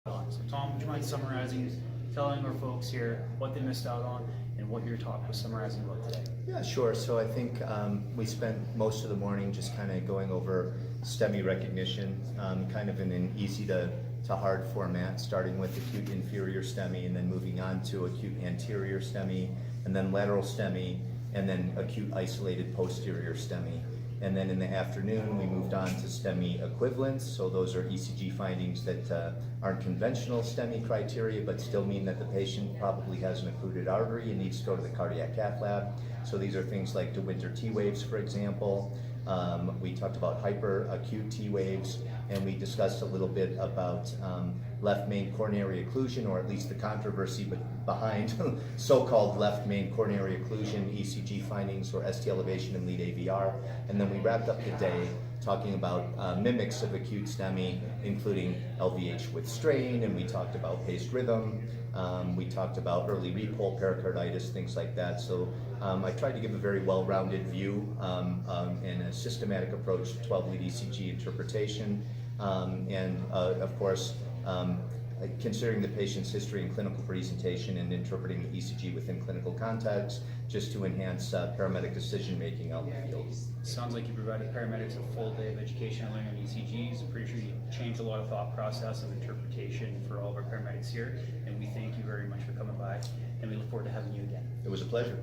So Tom, would you mind summarizing, telling our folks here what they missed out on and what your talk was summarizing about today? Yeah, sure. So I think we spent most of the morning just kind of going over STEMI recognition, kind of in an easy to hard format, starting with acute inferior STEMI and then moving on to acute anterior STEMI and then lateral STEMI and then acute isolated posterior STEMI. And then in the afternoon, we moved on to STEMI equivalents. So those are ECG findings that aren't conventional STEMI criteria, but still mean that the patient probably has an occluded artery and needs to go to the cardiac cath lab. So these are things like DeWinter T waves, for example. We talked about hyperacute T waves, and we discussed a little bit about left main coronary occlusion, or at least the controversy behind so-called left main coronary occlusion, ECG findings, or ST elevation and lead AVR. And then we wrapped up the day talking about mimics of acute STEMI, including LVH with strain, and we talked about paced rhythm. We talked about early repole, pericarditis, things like that. So I tried to give a very well-rounded view and a systematic approach to 12-lead ECG interpretation. Of course, considering the patient's history and clinical presentation and interpreting the ECG within clinical context, just to enhance paramedic decision-making out in the field. Sounds like you provided paramedics a full day of education and learning on ECGs. I'm pretty sure you changed a lot of thought process of interpretation for all of our paramedics here, and we thank you very much for coming by, and we look forward to having you again. It was a pleasure.